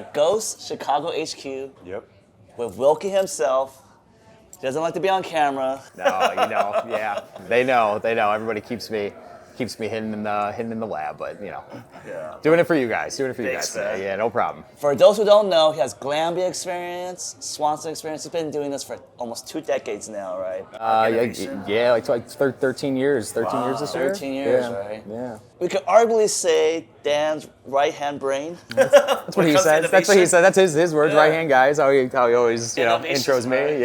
at Ghost Chicago HQ Yep. with Wilkie himself. He doesn't like to be on camera. No, yeah. They know. Everybody keeps me hidden in the lab, but doing it for you guys. Thanks, man. Yeah, no problem. For those who don't know, he has Glanbia experience, Swanson experience. He's been doing this for almost 2 decades now, right? Yeah, like 13 years. 13 years this year. 13 years, yeah. right? Yeah. We could arguably say Dan's right-hand brain. That's what he said. That's what he said. That's his words. Yeah. Right hand guy is how he always intros me. Right?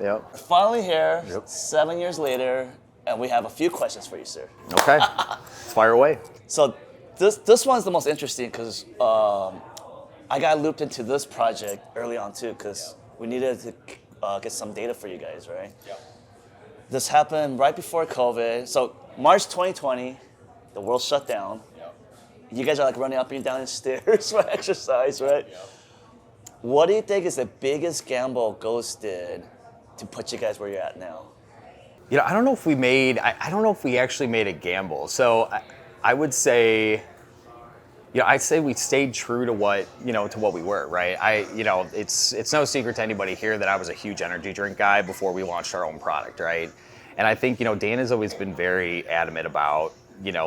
Yeah. Finally here, 7 years later, and we have a few questions for you, sir. Okay, let's fire away. So this one's the most interesting because I got looped into this project early on too because we needed to get some data for you guys, right? Yeah. This happened right before COVID. So March 2020, the world shut down. Yeah. You guys are like running up and down the stairs for exercise, right? Yeah. What do you think is the biggest gamble Ghost did to put you guys where you're at now? I don't know if we actually made a gamble. So I would say, I'd say we stayed true to what we were, right? It's no secret to anybody here that I was a huge energy drink guy before we launched our own product, right? And I think, Dan has always been very adamant about,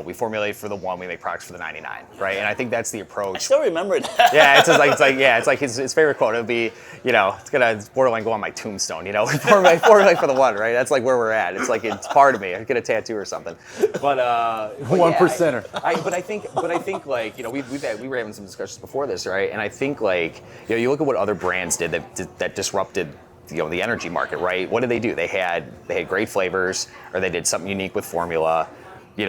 we formulate for the 1, we make products for the 99, right? And I think that's the approach. I still remember that. Yeah, it's like his favorite quote. It'll be, it's borderline go on my tombstone, we formulate for the 1, right? That's like where we're at. It's like it's part of me. I get a tattoo or something. But 1%er. But I think like, we were having some discussions before this, right? And I think like, you look at what other brands did that disrupted the energy market, right? What did they do? They had great flavors, or they did something unique with formula,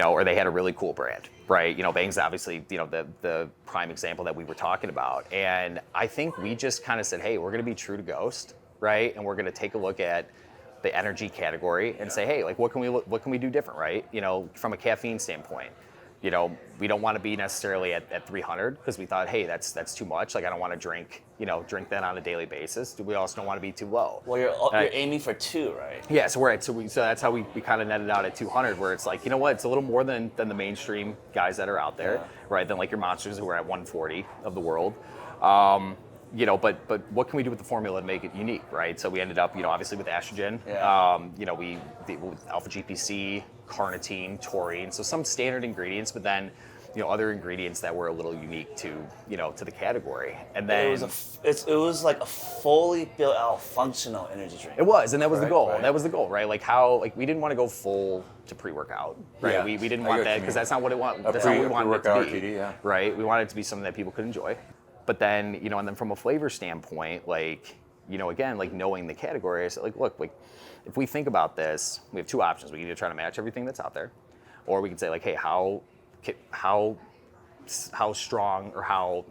or they had a really cool brand, right? Bang's obviously, the prime example that we were talking about. And I think we just kind of said, hey, we're going to be true to Ghost, right? And we're going to take a look at the energy category and say, hey, like what can we do different, right? From a caffeine standpoint. We don't want to be necessarily at 300 because we thought, hey, that's too much. Like I don't want to drink that on a daily basis. We also don't want to be too low. Well, you're aiming for 2, right? Yeah, so so that's how we kind of netted out at 200, where it's like, it's a little more than the mainstream guys that are out there, right? Than like your monsters who are at 140 of the world. But what can we do with the formula to make it unique, right? So we ended up, obviously with AstraGin, with Alpha-GPC, carnitine, taurine, so some standard ingredients, but then other ingredients that were a little unique to the category. And then it was like a fully built out functional energy drink. It was, and that was the goal. Right. That was the goal, right? Like we didn't want to go full to pre-workout, right? Yeah. We didn't want that because that's not what it wanted. That's not what we wanted it to be, RTD, yeah. Right? We wanted it to be something that people could enjoy. But then, and then from a flavor standpoint, like, again, like knowing the category, I said, like, look, like, if we think about this, we have 2 options. We can either try to match everything that's out there, or we can say, like, hey, how strong or how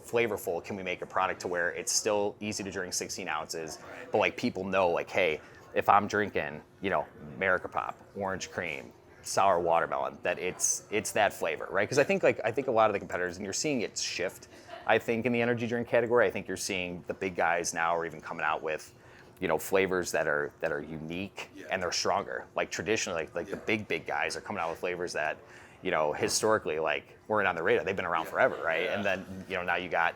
flavorful can we make a product to where it's still easy to drink 16 ounces, but like people know, like, hey, if I'm drinking, America Pop, orange cream, sour watermelon, that it's that flavor, right? Because I think a lot of the competitors, and you're seeing it shift, I think, in the energy drink category. I think you're seeing the big guys now are even coming out with, flavors that are unique and they're stronger. Like traditionally, like the big guys are coming out with flavors that, historically, like, weren't on the radar. They've been around forever, right? And then, now you got,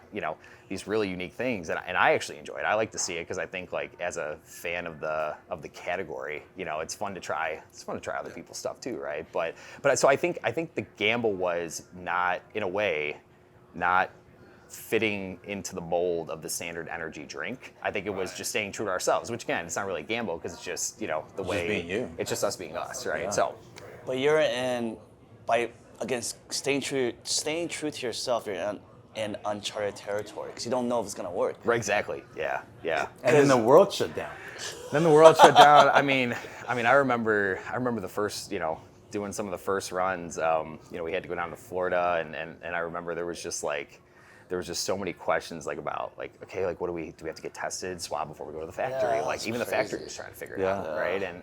these really unique things, and I actually enjoy it. I like to see it because I think, like, as a fan of the category, it's fun to try. It's fun to try other people's stuff too, right? But so I think the gamble was not, in a way, not fitting into the mold of the standard energy drink. I think it was just staying true to ourselves, which again, it's not really a gamble because it's just, the way just being you. It's just us being us, right? Yeah. So, But you're staying true to yourself, you're in uncharted territory because you don't know if it's gonna work. right, exactly. Yeah. And then the world shut down. I mean, I remember the first, doing some of the first runs. We had to go down to Florida, and I remember there was just so many questions about okay, like what do we have to get tested, swab before we go to the factory? Yeah, like even crazy. the factory was trying to figure it out, right? And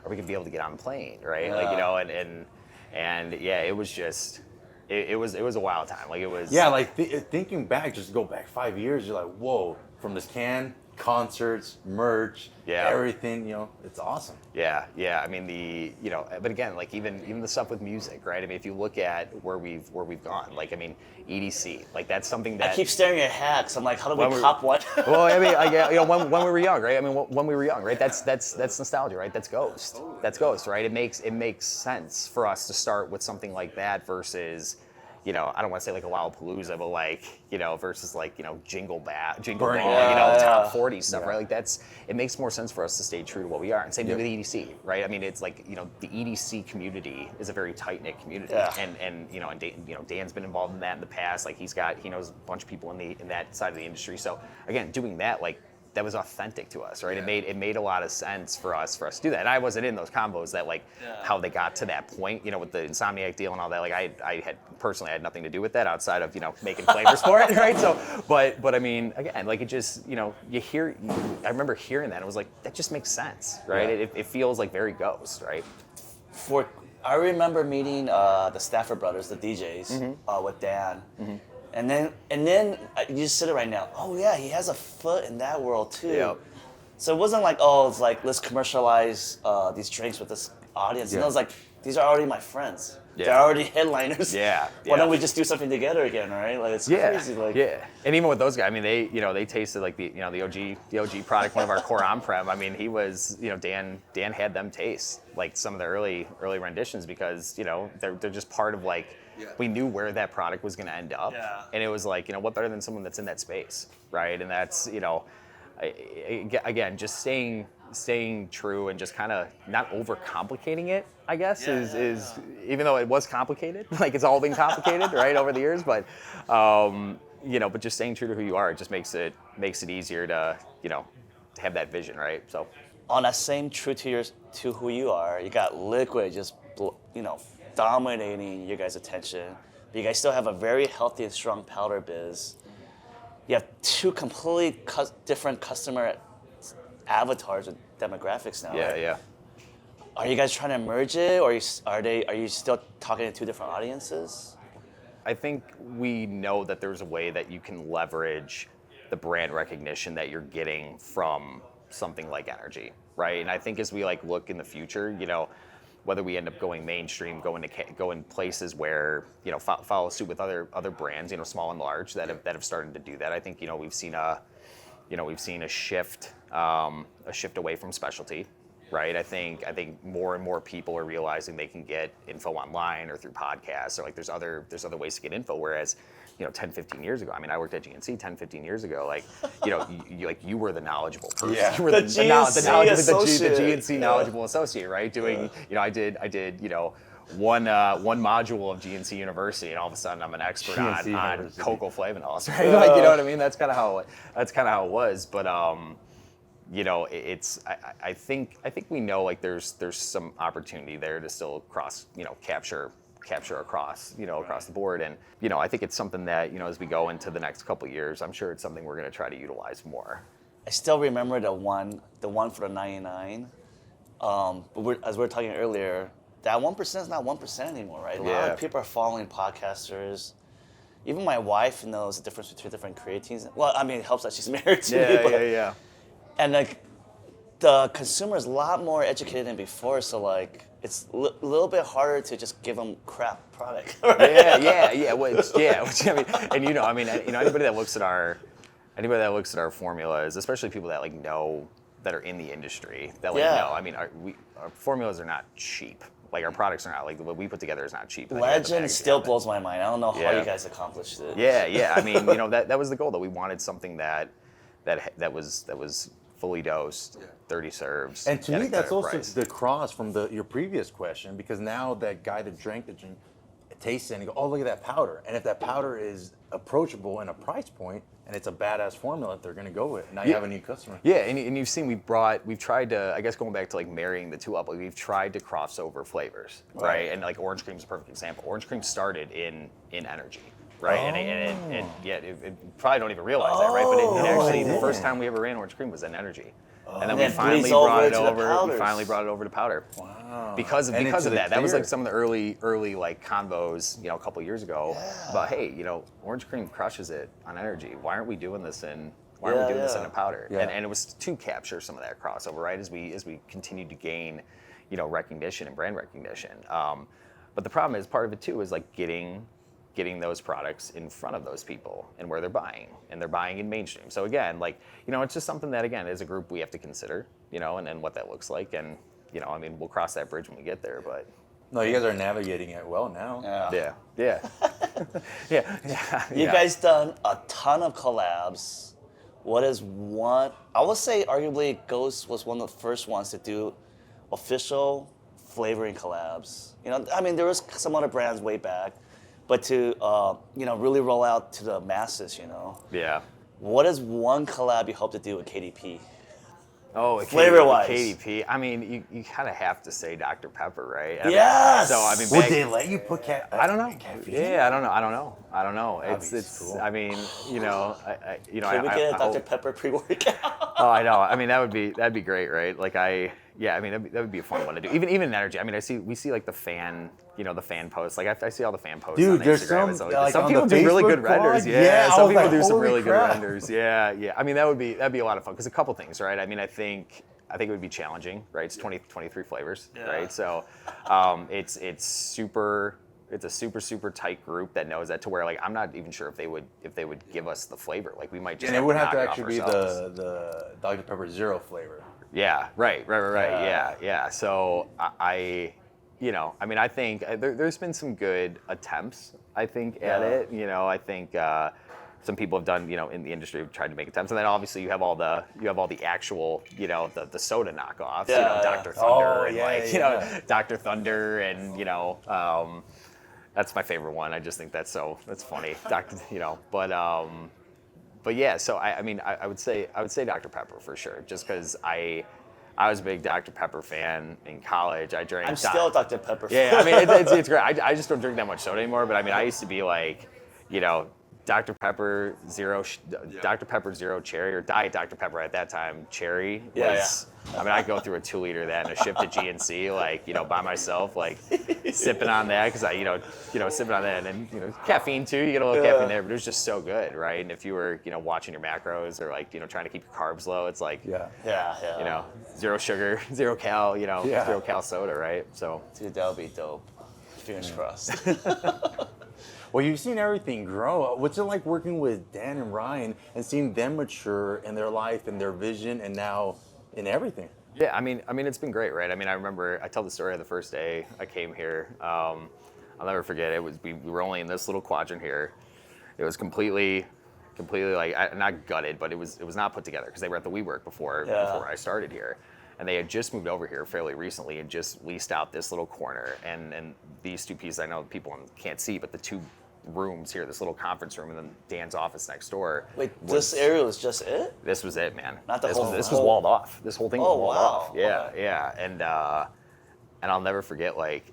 are we gonna be able to get on the plane, right? Yeah. And yeah, it was just it was a wild time. Like it was Thinking back, just go back 5 years, you're like, whoa. from this can, concerts, merch, everything, you know, it's awesome. Yeah. I mean but again, like even the stuff with music, right? I mean, if you look at where we've gone, like I mean, EDC, like that's something that I keep staring at hacks. I'm like, how do we cop one? Well, I mean, when we were young, right? I mean, when we were young, right? That's nostalgia, right? That's Ghost. That's Ghost, right? It makes sense for us to start with something like that versus, I don't want to say like a Lollapalooza, but like, versus like, Jingle Ball, top 40 stuff, right? Like it makes more sense for us to stay true to what we are. And same thing with EDC, right? I mean, it's like, the EDC community is a very tight-knit community. Yeah. And Dan's been involved in that in the past. Like he knows a bunch of people in that side of the industry. So again, doing that, like, that was authentic to us, right? Yeah. It made a lot of sense for us to do that. And I wasn't in those combos that how they got to that point, with the Insomniac deal and all that. Like I had personally had nothing to do with that outside of making flavors for it, right? So, but I mean, again, like it just I remember hearing that and it was like that just makes sense, right? Yeah. It feels like very Ghost, right? I remember meeting the Stafford brothers, the DJs, with Dan. Mm-hmm. And then you just sit it right now. Oh yeah, he has a foot in that world too. Yep. So it wasn't like, it's like let's commercialize these drinks with this audience. Yeah. And I was like, these are already my friends. Yeah. They're already headliners. Yeah. Why don't we just do something together again, right? Like it's crazy. Like And even with those guys, I mean, they tasted like the OG product, one of our core on-prem. I mean, he was Dan had them taste like some of the early renditions because they're just part of like. Yeah. We knew where that product was going to end up, and it was like, what better than someone that's in that space, right? And that's, again, just staying true and just kind of not overcomplicating it, I guess, is even though it was complicated, like it's all been complicated, right, over the years, but but just staying true to who you are, it just makes it easier to have that vision, right? So on that same true to who you are, you got Liquid just dominating your guys' attention, but you guys still have a very healthy and strong powder biz. You have two completely different customer avatars and demographics now. Yeah, right? yeah. Are you guys trying to merge it, or are you still talking to two different audiences? I think we know that there's a way that you can leverage the brand recognition that you're getting from something like energy, right? And I think as we look in the future, whether we end up going mainstream, going places where follow suit with other brands, small and large that have started to do that. I think we've seen a shift away from specialty, right? I think more and more people are realizing they can get info online or through podcasts or there's other ways to get info. Whereas 10, 15 years ago, I mean, I worked at GNC 10, 15 years ago. You were the knowledgeable person. Yeah. You were the GNC knowledgeable associate, right? Doing, I did one module of GNC University, and all of a sudden I'm an expert on cocoa flavanols, right? You know what I mean? That's kind of how it was. But it's I think we know there's some opportunity there to still capture across the board, and I think it's something that as we go into the next couple of years, I'm sure it's something we're going to try to utilize more. I still remember the one for the 99. But as we were talking earlier, that 1% is not 1% anymore, right? A lot of people are following podcasters. Even my wife knows the difference between different creatines. Well, I mean, it helps that she's married to me. Yeah. And the consumer is a lot more educated than before, so it's a little bit harder to just give them crap product. Right? Yeah. Which I mean, anybody that looks at our formulas, especially people that know that are in the industry, that know. I mean, our formulas are not cheap. Our products are not what we put together is not cheap. Legend still blows my mind. I don't know how you guys accomplished it. Yeah. I mean, that was the goal. That we wanted something that was fully dosed, 30 serves. And to me, that's also the cross from your previous question, because now that guy that drank the drink tastes it and you go, oh, look at that powder. And if that powder is approachable in a price point and it's a badass formula, they're going to go with it. Now you have a new customer. Yeah, and you've seen we've tried to, I guess going back to marrying the two up, we've tried to cross over flavors, right? And orange cream is a perfect example. Orange cream started in energy. Right, and it probably don't even realize that, right? But it actually, the first time we ever ran orange cream was in energy, and then we finally brought it over. We finally brought it over to powder. Wow! Because of that, that was some of the early convos, a couple years ago. About hey, orange cream crushes it on energy. Why aren't we doing this in Why aren't we Yeah, doing this yeah. in a powder? Yeah. And it was to capture some of that crossover, right? As we continued to gain, recognition and brand recognition. But the problem is, part of it too is like getting those products in front of those people and where they're buying, and they're buying in mainstream. So again, like, it's just something that, again, as a group we have to consider, and what that looks like. And, we'll cross that bridge when we get there, but. No, you guys are navigating it well now. Yeah. Yeah. Yeah. You guys done a ton of collabs. What is one? I would say arguably Ghost was one of the first ones to do official flavoring collabs. There was some other brands way back, but to really roll out to the masses. Yeah. What is one collab you hope to do with KDP? Oh, Flavor-wise. KDP. I mean, you kind of have to say Dr. Pepper, right? Yes! Would they let you put I don't know. caffeine? Yeah, I don't know. It's cool. I mean, Can we get a Dr. Pepper pre-workout? Oh, I know. I mean, that'd be great, right? Like that would be a fun one to do. Even energy. I mean, we see like the fan posts. Like I see all the fan posts. Dude, on there's Instagram. some, It's like, some on people the do really good Facebook blog? renders. Yeah, Yeah, I some was people like, do some holy really crap. good renders. Yeah. I mean, that'd be a lot of fun because a couple things, right? I mean, I think it would be challenging, right? It's 23 flavors, right? So it's a super tight group that knows that, to where like I'm not even sure if they would give us the flavor. Like we might just And it would have to knock it off actually be ourselves. the Dr. Pepper Zero flavor. Yeah, right. Yeah. So I think there's been some good attempts, I think, at it. I think some people have done, in the industry, have tried to make attempts. And then obviously you have all the actual, the soda knockoffs, Dr. Thunder and Dr. Thunder and, that's my favorite one. I just think that's funny. But yeah, so I would say Dr. Pepper for sure, just because I was a big Dr. Pepper fan in college. I drank. I'm still a Dr. Pepper fan. Yeah, I mean it's great. I just don't drink that much soda anymore. But I mean, I used to be like, Dr. Pepper Zero Cherry, or Diet Dr. Pepper at that time. Cherry was. I mean, I go through a 2-liter of that and a shift to GNC, like, by myself, like sipping on that, because sipping on that, and then caffeine too. You get a little caffeine there, but it was just so good, right? And if you were watching your macros, or like trying to keep your carbs low, it's like zero sugar, zero cal, zero cal soda, right? So Dude, that would be dope. Fingers crossed. Well, you've seen everything grow. What's it like working with Dan and Ryan and seeing them mature in their life and their vision, and now in everything? Yeah, I mean, it's been great, right? I mean, I remember I tell the story of the first day I came here. I'll never forget. It was we were only in this little quadrant here. It was completely like not gutted, but it was not put together because they were at the WeWork before I started here. And they had just moved over here fairly recently and just leased out this little corner. And these two pieces, I know people can't see, but the two rooms here, this little conference room, and then Dan's office next door. Wait, this area was just it? This was it, man. Not the whole. This was walled off. This whole thing was walled off. Yeah, Okay. yeah. And I'll never forget, like,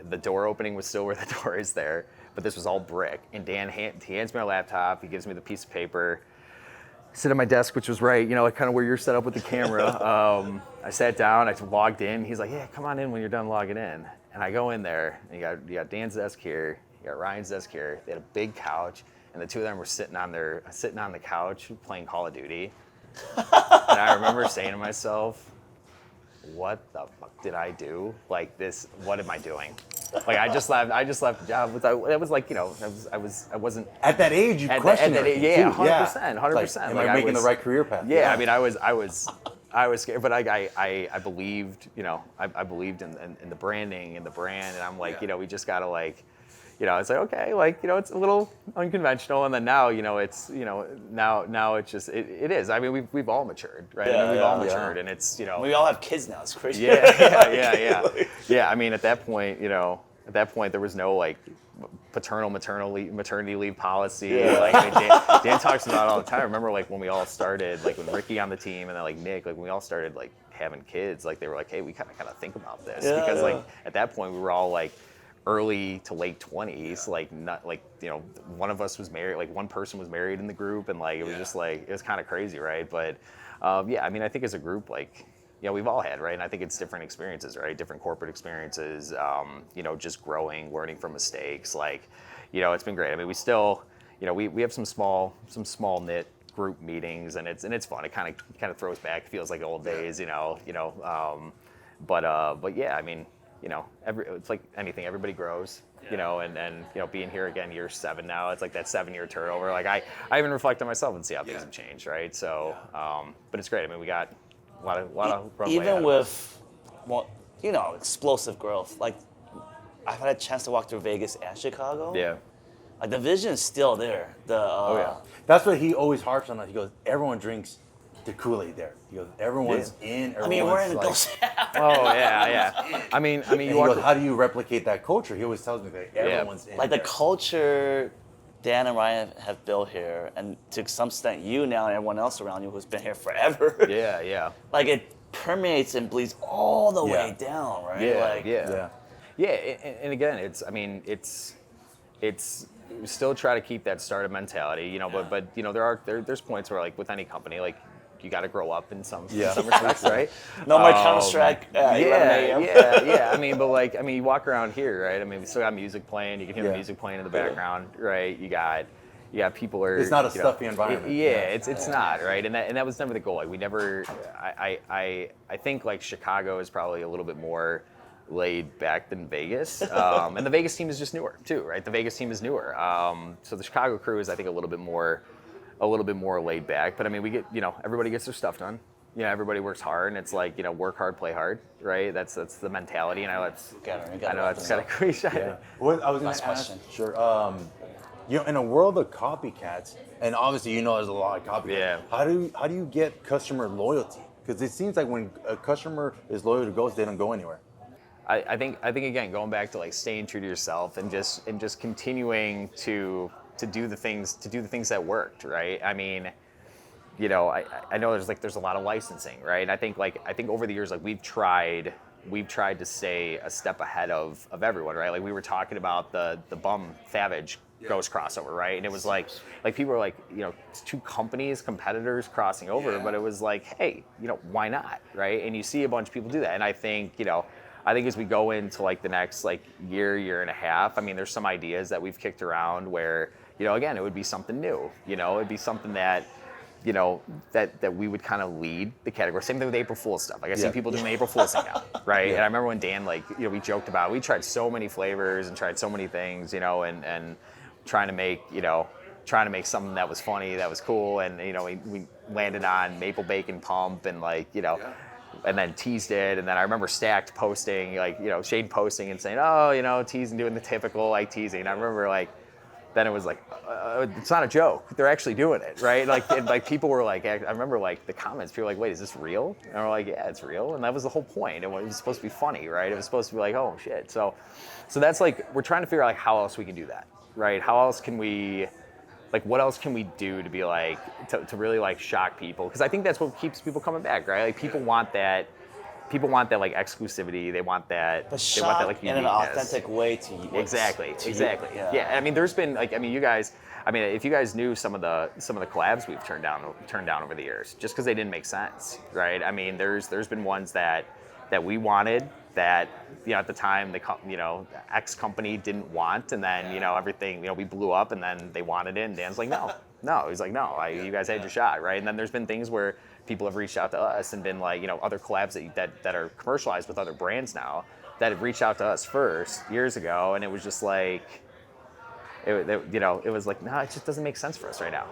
the door opening was still where the door is there, but this was all brick. And Dan he hands me my laptop. He gives me the piece of paper. Sit at my desk, which was right, kind of where you're set up with the camera. I sat down, I logged in. He's like, yeah, come on in when you're done logging in. And I go in there, and you got Dan's desk here, you got Ryan's desk here. They had a big couch, and the two of them were sitting on the couch playing Call of Duty. And I remember saying to myself, what the fuck did I do? Like this, what am I doing? Like I just left the job. It was like, I wasn't At that age, you question it. Yeah, 100%, 100%. Am I making the right career path? Yeah, I mean, I was scared, but I believed, I believed in the branding and the brand, and I'm like, we just gotta like, it's like, okay, like, it's a little unconventional, and then now, it's, now it's just, it is. I mean, we've all matured, right? I mean, we've all matured, and it's, We all have kids now. It's crazy. Yeah. Yeah, I mean, at that point, there was no like maternity leave policy. Yeah. Like, I mean, Dan talks about it all the time. I remember like when we all started, like when Ricky on the team and then like Nick, like when we all started like having kids, like they were like, hey, we kind of think about this because like at that point we were all like early to late 20s, like not like, one of us was married, like one person was married in the group, and like it was just like, it was kind of crazy, right? But yeah, I mean, I think as a group, like, we've all had, right? And I think it's different experiences, right? Different corporate experiences, just growing, learning from mistakes. Like, it's been great. I mean, we still, we have some small knit group meetings, and it's fun. It kind of throws back, feels like old days, but yeah, I mean, it's like anything, everybody grows, and being here again, year 7 now, it's like that 7-year turnover. Like I even reflect on myself and see how things have changed, right? So, but it's great. I mean, we got a lot of runway ahead even of with, explosive growth. Like, I've had a chance to walk through Vegas and Chicago. Yeah. Like, the vision is still there. That's what he always harps on. He goes, everyone drinks the Kool-Aid there. He goes, everyone's in. I mean, we're in like, those. Oh yeah. I mean, and he goes, how do you replicate that culture? He always tells me that everyone's in. Like there. the culture Dan and Ryan have built here, and to some extent you now and everyone else around you who's been here forever. Yeah. Like it permeates and bleeds all the way down, right? Yeah. And again, it's we still try to keep that startup mentality, but there's points where like with any company, like you got to grow up in some respects, right? No more Counter-Strike. Yeah. I mean, you walk around here, right? I mean, we still got music playing. You can hear the music playing in the background, right? You got people are. It's not a stuffy environment. It's not, right? And that was never the goal. Like we never. I think like Chicago is probably a little bit more laid back than Vegas, and the Vegas team is just newer too, right? The Vegas team is newer, so the Chicago crew is I think a little bit more laid back. But I mean, we get everybody gets their stuff done. Everybody works hard, and it's like work hard, play hard, right? That's the mentality, and I know it's kind of cliche. Yeah. What I was going to ask, sure. In a world of copycats, and obviously there's a lot of copycats. Yeah. How do you get customer loyalty? Because it seems like when a customer is loyal to Ghost, they don't go anywhere. I think again going back to like staying true to yourself and just continuing to do the things that worked, right? I mean, I know there's a lot of licensing, right? And I think over the years like we've tried to stay a step ahead of everyone, right? Like we were talking about the Bum Savage Ghost crossover, right? And it was like people were like, two competitors crossing over, but it was like, hey, why not, right? And you see a bunch of people do that, and I think as we go into like the next like year and a half, I mean, there's some ideas that we've kicked around where, again, it would be something new. It'd be something that, that we would kind of lead the category. Same thing with April Fool's stuff. Like I see people doing the April Fool's thing now, right? And I remember when Dan, we joked about, we tried so many flavors and tried so many things, and trying to make something that was funny, that was cool, and we landed on maple bacon pump and and then teased it, and then I remember Stacked posting, Shane posting and saying, oh, teasing, doing the typical teasing. And I remember then it was it's not a joke. They're actually doing it, right? And people were I remember the comments, people were like, wait, is this real? And we're like, yeah, it's real. And that was the whole point. It was supposed to be funny, right? It was supposed to be oh shit. So that's we're trying to figure out how else we can do that, right? How else can we, what else can we do to be to really shock people? Because I think that's what keeps people coming back, right? People want that exclusivity. They want that. But they want that in an authentic way to you. Exactly. Yeah. I mean, there's been you guys. I mean, if you guys knew some of the collabs we've turned down over the years, just because they didn't make sense, right? I mean, there's been ones that we wanted that at the time the X company didn't want, and then everything we blew up, and then they wanted it, and Dan's like, no, he's like, no, you guys had your shot, right? And then there's been things where people have reached out to us and been other collabs that are commercialized with other brands now that have reached out to us first years ago, and it was just it was no, it just doesn't make sense for us right now.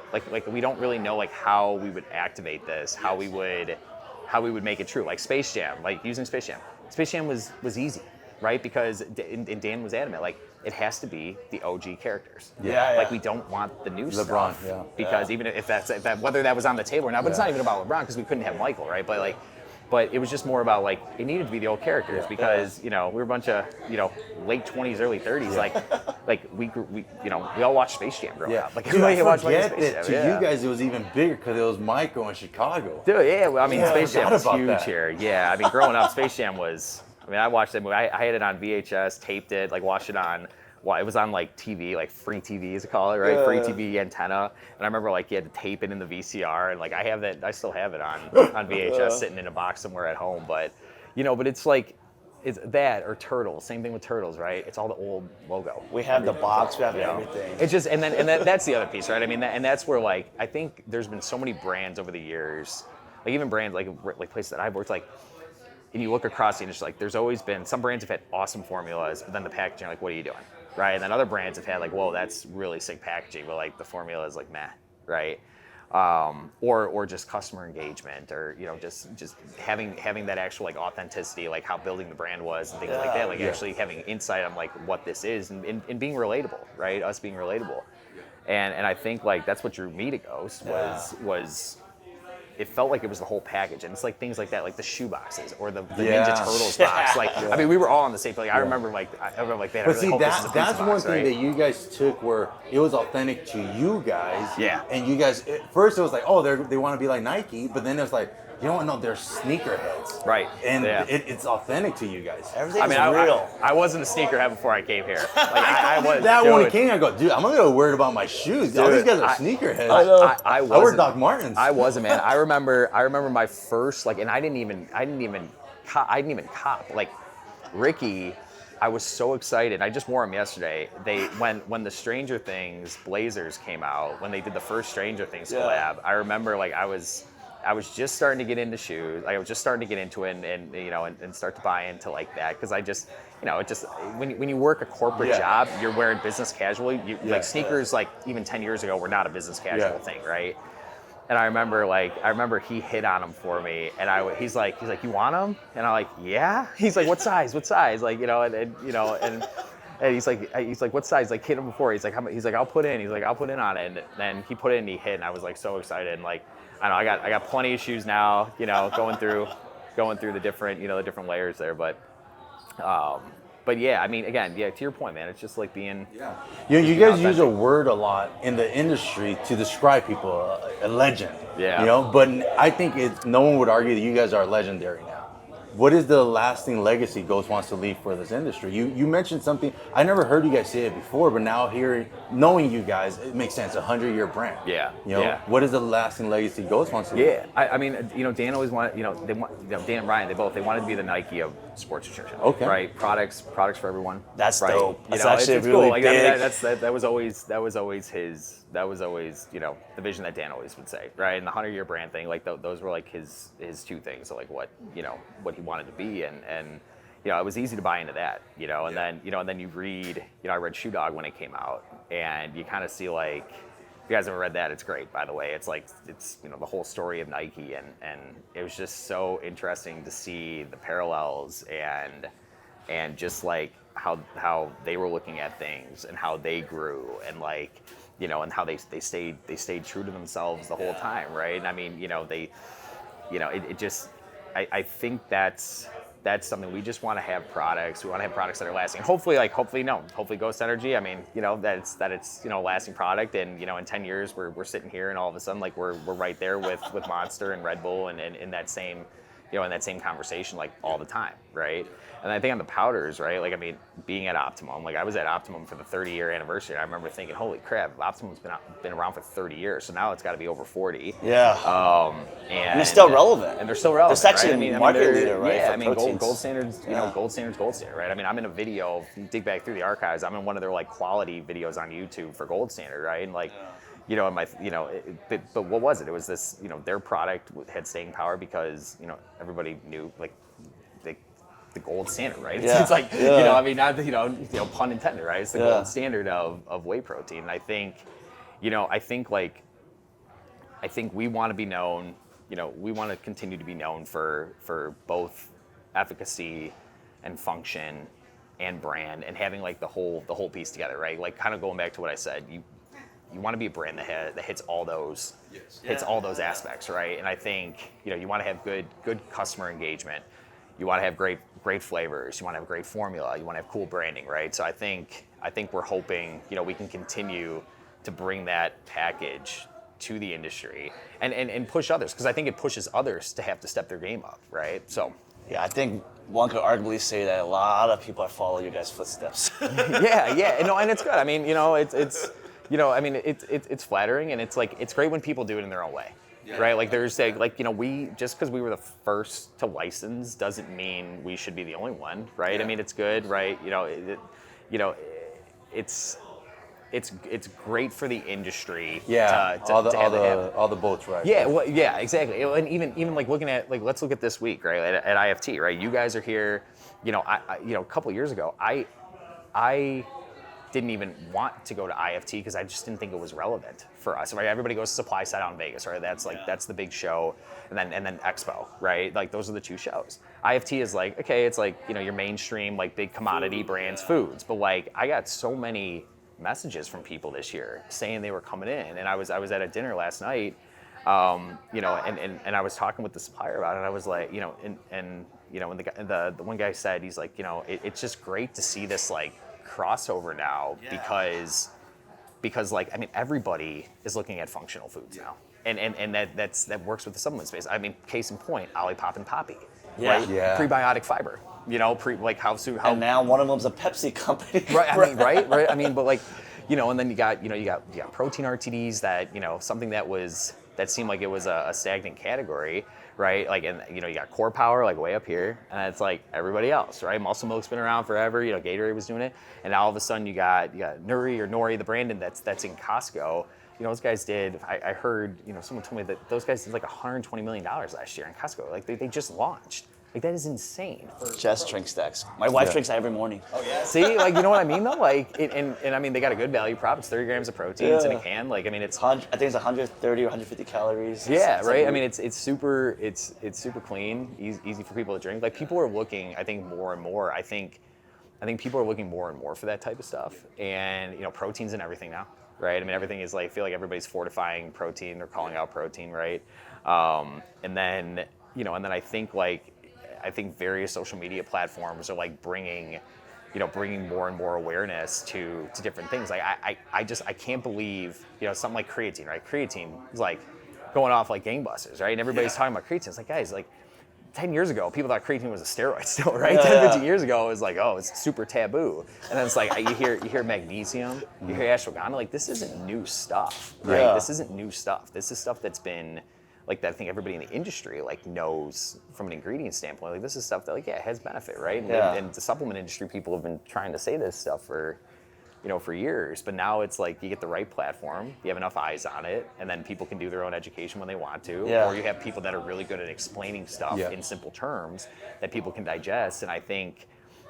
We don't really know how we would activate this, how we would make it true. Space Jam, using Space Jam. Space Jam was easy, right? Because and Dan was adamant, it has to be the OG characters. We don't want the new LeBron, stuff. Because even if that's whether that was on the table or not, but it's not even about LeBron because we couldn't have Michael, right? But it was just more about it needed to be the old characters because we were a bunch of late 20s, early 30s. We all watched Space Jam growing up. Everybody watched Space Jam. To you guys, it was even bigger because it was Michael in Chicago. Dude, yeah. Well, I mean, Space Jam was huge here. Yeah, I mean, growing up, Space Jam was. I mean, I watched that movie. I had it on VHS, taped it, watched it on. Well, it was on TV, free TV as they call it, right? Free TV antenna. And I remember you had to tape it in the VCR, and I have that. I still have it on VHS, sitting in a box somewhere at home. But but it's It's that or turtles. Same thing with turtles, right? It's all the old logo. We have the box, we have everything. It's just, and that's the other piece, right? I mean, and that's where like I think there's been so many brands over the years, like even brands like places that I've worked, like, and you look across the industry, like there's always been some brands have had awesome formulas, but then the packaging, like, what are you doing, right? And then other brands have had like, whoa, that's really sick packaging, but like the formula is like meh, right? Or just customer engagement, or just having that actual like authenticity, like how building the brand was and things like that, like actually having insight on like what this is and being relatable, right? Us being relatable, and I think like that's what drew me to Ghost was it felt like it was the whole package, and it's like things like that, like the shoe boxes or the Ninja Turtles box. Like I mean, we were all on the same. Like I remember like they had. But I really see, hope this is a that's pizza one box, thing right? that you guys took where it was authentic to you guys. Yeah. And you guys, at first it was like, oh, they want to be like Nike, but then it was like, you know what? No, they're sneakerheads. Right. And Yeah. it's authentic to you guys. Everything's I mean, real. I wasn't a sneakerhead before I came here. Like I was. That dude, when it came, I go, dude, I'm not gonna worried about my shoes. All these Dude, guys are sneakerheads. I I wear wasn't. Doc Martens. I wasn't, man. I remember my first like, and I didn't even cop. Like Ricky, I was so excited. I just wore them yesterday. When the Stranger Things Blazers came out, when they did the first Stranger Things collab, I remember like I was just starting to get into shoes. I was just starting to get into it and start to buy into like that, because I just when you work a corporate job, you're wearing business casual. Like sneakers, like even 10 years ago, were not a business casual thing, right? And I remember he hit on them for me, and he's like, you want them? And I'm like, yeah. He's like, what size? Like, and he's like, what size? Like, hit him before. He's like, I'll put in. He's like, I'll put in on it. And then he put in and he hit, and I was like so excited. And like, I don't know, I got plenty of shoes now, going through the different layers there. But yeah, I mean, again, to your point, man, it's just like being. Yeah. You guys use a word a lot in the industry to describe people, a legend. Yeah. But I think no one would argue that you guys are legendary now. What is the lasting legacy Ghost wants to leave for this industry? You mentioned something, I never heard you guys say it before, but now knowing you guys, it makes sense, 100-year brand. Yeah. What is the lasting legacy Ghost wants to leave? Yeah, I mean, Dan always wanted, Dan and Brian, they wanted to be the Nike of sports nutrition. Okay. Right, products for everyone. That's right? dope. That's It's actually cool. really Like, big. I mean, that was always the vision that Dan always would say, right? And the 100-year brand thing, like those were like his two things, so like what he wanted to be, and it was easy to buy into that, and then you read, I read Shoe Dog when it came out, and you kind of see like, if you guys ever read that, it's great, by the way. It's like, the whole story of Nike, and it was just so interesting to see the parallels and just like how they were looking at things and how they grew, and like, and how they stayed true to themselves the whole time, right? And I mean, I think that's something. We just want to have products. We want to have products that are lasting. Hopefully Ghost Energy. I mean, that it's a lasting product, and in 10 years we're sitting here, and all of a sudden like we're right there with Monster and Red Bull, and in that same conversation like all the time, right? And I think on the powders, right? Like, I mean, being at Optimum, like I was at Optimum for the 30-year anniversary. I remember thinking, holy crap, Optimum's been around for 30 years, so now it's got to be over 40. Yeah. And it's still relevant. And they're still relevant. They're actually right? a market leader, right? Yeah, for I mean, proteins. gold standards, gold standard, right? I mean, I'm in a video. If you dig back through the archives, I'm in one of their like quality videos on YouTube for Gold Standard, right? And like. But what was it? It was this, their product had staying power because, everybody knew like the gold standard, right? It's like, I mean, not, pun intended, right? It's the gold standard of whey protein. And I think we want to be known, we want to continue to be known for both efficacy and function and brand, and having like the whole piece together, right? Like kind of going back to what I said, you want to be a brand that hits all those aspects, right? And I think you want to have good customer engagement. You want to have great flavors. You want to have great formula. You want to have cool branding, right? So I think we're hoping we can continue to bring that package to the industry and push others, because I think it pushes others to have to step their game up, right? So Yeah, I think one could arguably say that a lot of people are following your guys' footsteps. yeah, and it's good. I mean, it's flattering, and it's like it's great when people do it in their own way. right? Like there's like, we, just because we were the first to license doesn't mean we should be the only one, right? I mean, it's good, right? It's great for the industry. Yeah, to have all the boats, right? Yeah, well, yeah, exactly. And even like looking at, like, let's look at this week, right? At IFT, right? You guys are here. I a couple years ago, I didn't even want to go to IFT because I just didn't think it was relevant for us. Right? Everybody goes to Supply Side out in Vegas, right? That's the big show, and then Expo, right? Like those are the two shows. IFT is like, okay, it's like your mainstream, like big commodity brands, foods, but like I got so many messages from people this year saying they were coming in, and I was at a dinner last night, and I was talking with the supplier about it. I was like, and the one guy said, he's like, it's just great to see this like crossover now because like, I mean, everybody is looking at functional foods now, and that works with the supplement space. I mean, case in point, Olipop and Poppy, right? Yeah. Prebiotic fiber. Like how And now one of them's a Pepsi company. Right. I mean, right. I mean, but like, and then you got protein RTDs that something that seemed like it was a stagnant category, right? Like, and you got Core Power like way up here, and it's like everybody else, right? Muscle Milk's been around forever. Gatorade was doing it, and now all of a sudden you got Nori, the brand that's in Costco. Those guys did. I heard someone told me that those guys did like $120 million last year in Costco. Like they just launched. Like that is insane. Jess drinks stacks. My wife drinks that every morning. Oh yeah. See, like, you know what I mean though? Like, and I mean, they got a good value prop. It's 30 grams of proteins in a can. Like, I mean, it's. I think it's 130 or 150 calories. Yeah, right. I mean, it's super clean, easy for people to drink. Like, people are looking, I think, more and more. I think people are looking more and more for that type of stuff. And protein's in everything now, right? I mean, everything is like, I feel like everybody's fortifying protein. They're calling out protein, right? And then I think various social media platforms are like bringing more and more awareness to different things. Like I can't believe, something like creatine, right? Creatine is like going off like gangbusters, right? And everybody's talking about creatine. It's like, guys, like 10 years ago, people thought creatine was a steroid still, right? 10, 15 years ago, it was like, oh, it's super taboo. And then it's like, you hear magnesium, you hear ashwagandha, like this isn't new stuff, right? Yeah. This isn't new stuff. This is stuff that's been, like, that I think everybody in the industry like knows from an ingredient standpoint. Like, this is stuff that like has benefit, right? And the supplement industry people have been trying to say this stuff for years. But now it's like you get the right platform, you have enough eyes on it, and then people can do their own education when they want to. Yeah. Or you have people that are really good at explaining stuff in simple terms that people can digest. And I think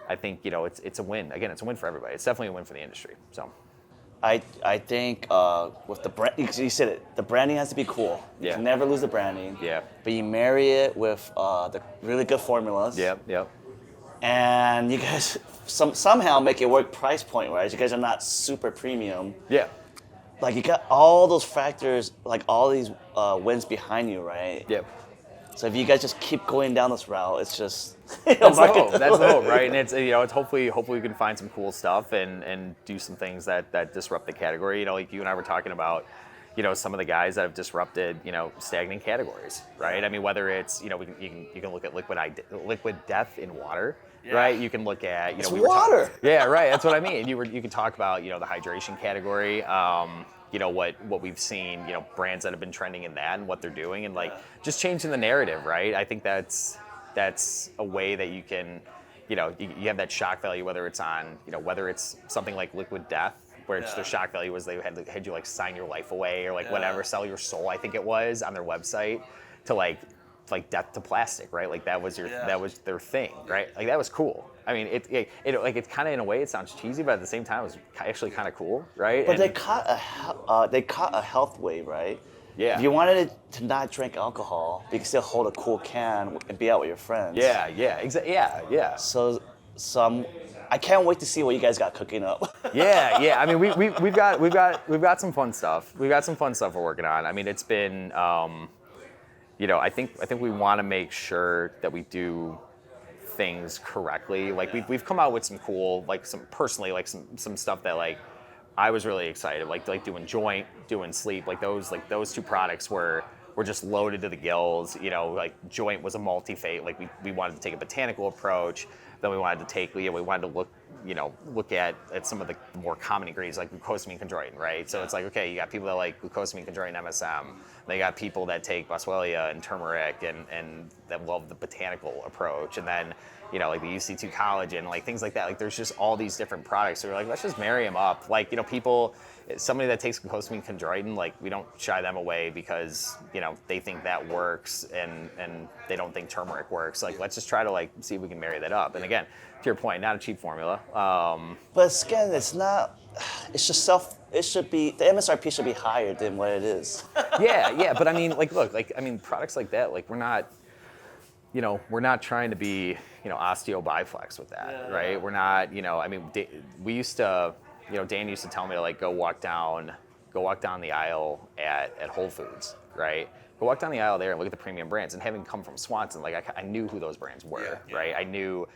it's a win. Again, it's a win for everybody. It's definitely a win for the industry. So. I think with the brand, you said it, the branding has to be cool. You can never lose the branding. Yeah. But you marry it with the really good formulas. Yep. And you guys somehow make it work price point wise. You guys are not super premium. Yeah. Like you got all those factors, like all these wins behind you, right? Yep. So if you guys just keep going down this route, it's just that's the hope. That's the hope, right? And it's it's hopefully we can find some cool stuff and do some things that disrupt the category. Like you and I were talking about, some of the guys that have disrupted stagnant categories, right? I mean, whether it's you can look at liquid death in water, right? You can look at it's water. Yeah, right. That's what I mean. You can talk about the hydration category. What we've seen, brands that have been trending in that and what they're doing, and like just changing the narrative, right? I think that's a way that you can, you have that shock value, whether it's on, whether it's something like liquid death, where it's their shock value was they had you like sign your life away or like whatever, sell your soul, I think it was, on their website, to like death to plastic, right? Like that was their thing, right? Like that was cool. I mean, it's kind of, in a way, it sounds cheesy, but at the same time, it was actually kind of cool, right? But they caught a health wave, right? Yeah. If you wanted to not drink alcohol, but you can still hold a cool can and be out with your friends. Yeah, exactly. Yeah. So I can't wait to see what you guys got cooking up. Yeah. I mean, we've got some fun stuff. We've got some fun stuff we're working on. I mean, it's been, I think we want to make sure that we do things correctly. Like we've come out with some cool, like some stuff that like I was really excited, like doing Joint, doing Sleep, like those two products were just loaded to the gills. Like Joint was a multi-phase, like we wanted to take a botanical approach. Then we wanted to take, we wanted to look at some of the more common ingredients like glucosamine chondroitin, right? So it's like, okay, you got people that like glucosamine chondroitin MSM, They got people that take boswellia and turmeric and that love the botanical approach. And then, you know, like the UC2 collagen, like things like that. Like there's just all these different products. So we're like, let's just marry them up. Like, you know, people, somebody that takes glucosamine chondroitin, like we don't shy them away because, you know, they think that works and they don't think turmeric works. Like, let's just try to like see if we can marry that up. And again, to your point, not a cheap formula. But again, it's not. It's just it should be, the MSRP should be higher than what it is. Yeah. But I mean, like, look, like, I mean, products like that, like we're not trying to be, you know, osteo biflex with that, right? We're not, you know, I mean, we used to, you know, Dan used to tell me to like go walk down the aisle at Whole Foods, right? Go walk down the aisle there and look at the premium brands. And having come from Swanson, like I knew who those brands were, right? I knew,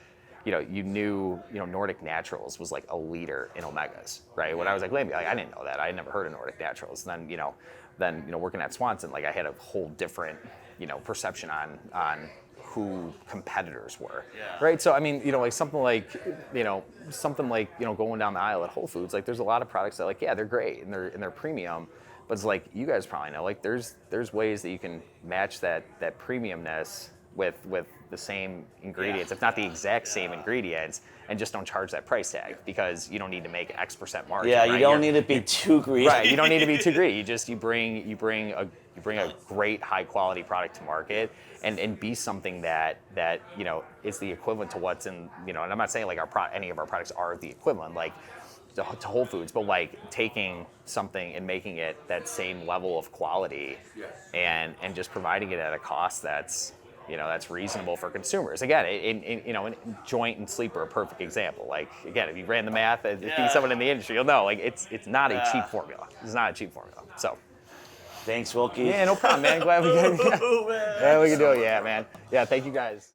you know, Nordic Naturals was like a leader in omegas, right? When I was like, I didn't know that. I had never heard of Nordic Naturals. And then, you know, working at Swanson, like I had a whole different, you know, perception on who competitors were, right? So I mean, you know, like something like going down the aisle at Whole Foods, like there's a lot of products that like, yeah, they're great and they're premium, but it's like you guys probably know, like there's ways that you can match that premiumness with the same ingredients, if not the exact same ingredients, and just don't charge that price tag because you don't need to make X% margin. Yeah, right? you don't need to be too greedy. Right, you don't need to be too greedy. You bring a great high quality product to market and be something that you know is the equivalent to what's in, you know, and I'm not saying like any of our products are the equivalent like to Whole Foods, but like taking something and making it that same level of quality and just providing it at a cost that's, you know, that's reasonable for consumers. Again, you know, joint and sleep are a perfect example. Like, again, if you ran the math, if you someone in the industry, you'll know, like, it's not a cheap formula. It's not a cheap formula. So, Thanks, Wilkie. yeah, no problem, man. Glad we could. Yeah, we can do it. Yeah, man. Yeah, thank you guys.